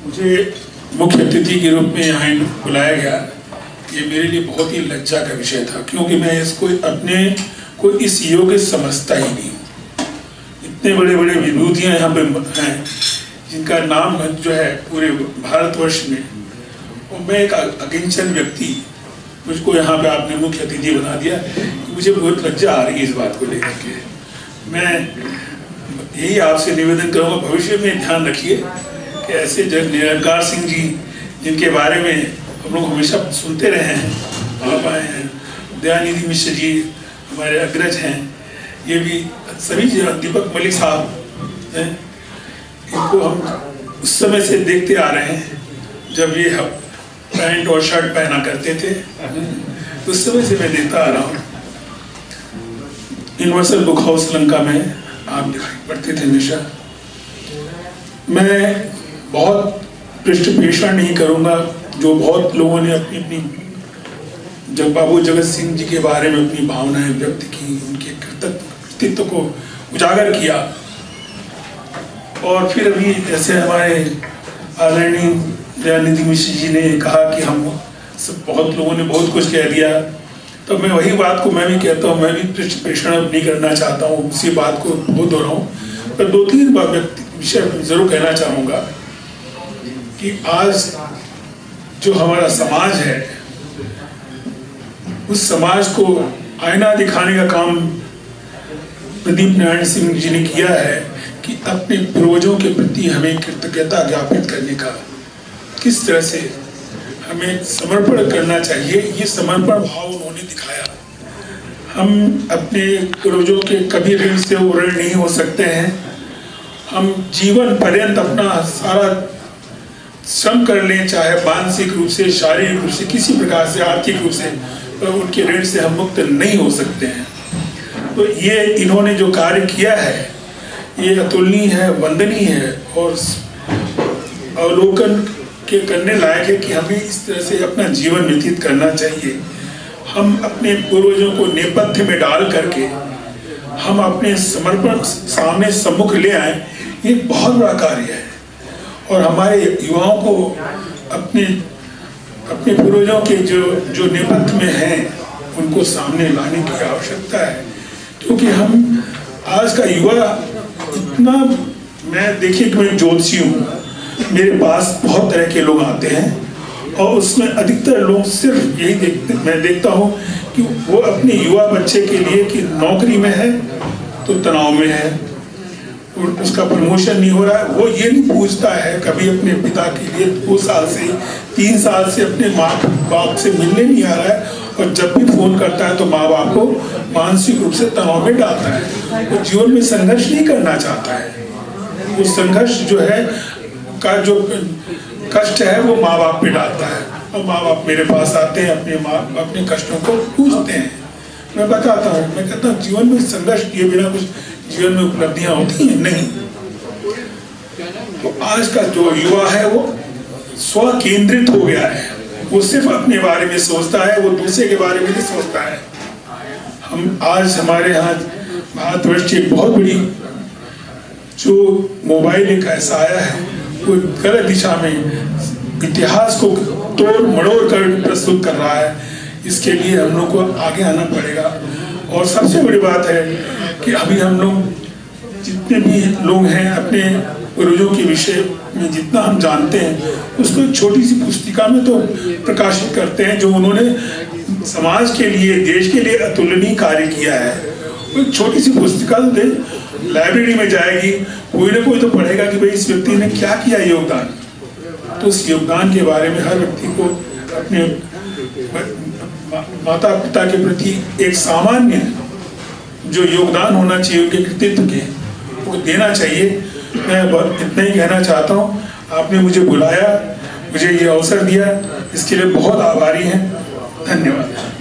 मुझे मुख्य अतिथि के रूप में यहाँ बुलाया गया, ये मेरे लिए बहुत ही लज्जा का विषय था, क्योंकि मैं इसको अपने को इस योग्य समझता ही नहीं। इतने बड़े बड़े विभूतियाँ यहाँ पे हैं जिनका नाम जो है पूरे भारतवर्ष में, और मैं एक अकिंचन व्यक्ति, मुझको यहाँ पे आपने मुख्य अतिथि बना दिया। मुझे बहुत लज्जा आ रही है इस बात को लेकर के। मैं यही आपसे निवेदन करूँगा, भविष्य में ध्यान रखिए कि ऐसे जग निरंकार सिंह जी जिनके बारे में हम लोग हमेशा सुनते रहे हैं, आप आए हैं, दयानिधि मिश्र जी हमारे अग्रज हैं, ये भी सभी दीपक मलिक साहब हैं, इनको हम उस समय से देखते आ रहे हैं जब ये पैंट और शर्ट पहना करते थे, उस समय से मैं देखता आ रहा हूँ। यूनिवर्सल बुक हाउस लंका में आप दिखाई पड़ते थे हमेशा। मैं बहुत पृष्ठपेषण नहीं करूँगा, जो बहुत लोगों ने अपनी अपनी जब बाबू जगत सिंह जी के बारे में अपनी भावनाएं व्यक्त की, उनके कृतित्व को उजागर किया। और फिर अभी जैसे हमारे आदरणीय दयानिधि मिश्र जी ने कहा कि हम सब बहुत लोगों ने बहुत कुछ कह दिया, तो मैं वही बात को मैं भी कहता हूँ, मैं भी पृष्ठपेषण नहीं करना चाहता हूँ, उसी बात को बहुत दोहराऊं, पर दो तीन विषय जरूर कहना चाहूँगा कि आज जो हमारा समाज है, उस समाज को आईना दिखाने का काम प्रदीप नारायण सिंह जी ने किया है कि अपने पूर्वजों के प्रति हमें कृतज्ञता ज्ञापित करने का, किस तरह से हमें समर्पण करना चाहिए, ये समर्पण भाव उन्होंने दिखाया। हम अपने पूर्वजों के कभी ऋण से ऋण नहीं हो सकते हैं। हम जीवन पर्यंत अपना सारा श्रम कर लें, चाहे मानसिक रूप से, शारीरिक रूप से, किसी प्रकार से, आर्थिक रूप से, तो उनके ऋण से हम मुक्त नहीं हो सकते हैं। तो ये इन्होंने जो कार्य किया है ये अतुलनीय है, वंदनीय है और अवलोकन के करने लायक है कि हमें इस तरह से अपना जीवन व्यतीत करना चाहिए। हम अपने पूर्वजों को नेपथ्य में डाल करके हम अपने समर्पण सामने सम्मुख ले आए, ये बहुत बड़ा कार्य है। और हमारे युवाओं को अपने पूर्वजों के जो नेपथ्य में हैं उनको सामने लाने की आवश्यकता है, क्योंकि हम आज का युवा इतना, मैं देखिए कि मैं ज्योतिषी हूँ, मेरे पास बहुत तरह के लोग आते हैं और उसमें अधिकतर लोग सिर्फ यही मैं देखता हूँ कि वो अपने युवा बच्चे के लिए कि नौकरी में है तो तनाव में है, उसका प्रमोशन नहीं हो रहा है, वो ये नहीं पूछता है कभी अपने पिता के लिए 2 साल से 3 साल से अपने माँ बाप से मिलने नहीं आ रहा है, और जब भी फोन करता है तो माँ बाप को मानसिक रूप से तनाव में डालता है। वो जीवन में संघर्ष नहीं करना चाहता है, वो संघर्ष जो है का जो कष्ट है वो माँ बाप पे डालता है, और माँ बाप मेरे पास आते हैं, अपने कष्टों को पूछते हैं, मैं बताता हूँ, मैं कहता हूँ जीवन में संघर्ष किए बिना कुछ जीवन में उपलब्धियां होती हैं नहीं। तो आज का जो युवा है वो स्व केंद्रित हो गया है, वो सिर्फ अपने बारे में सोचता है, वो दूसरे के बारे में नहीं सोचता है। हम आज हमारे यहाँ भारतवर्ष की एक बहुत बड़ी जो मोबाइल एक ऐसा आया है, वो गलत दिशा में इतिहास को तोड़ मड़ोड़ कर प्रस्तुत कर रहा है। इसके लिए हम लोग को आगे आना पड़ेगा। और सबसे बड़ी बात है कि अभी हम लोग जितने भी लोग हैं अपने पूर्वजों के विषय में जितना हम जानते हैं उसको एक छोटी सी पुस्तिका में तो प्रकाशित करते हैं, जो उन्होंने समाज के लिए, देश के लिए अतुलनीय कार्य किया है। वो एक छोटी सी पुस्तिका तो दे, लाइब्रेरी में जाएगी, कोई ना कोई तो पढ़ेगा कि भाई इस व्यक्ति ने क्या किया योगदान। तो उस योगदान के बारे में हर व्यक्ति को अपने माता पिता के प्रति एक सामान्य जो योगदान होना चाहिए उनके कृतित्व के, वो देना चाहिए। मैं इतना ही कहना चाहता हूँ। आपने मुझे बुलाया, मुझे ये अवसर दिया, इसके लिए बहुत आभारी हैं। धन्यवाद।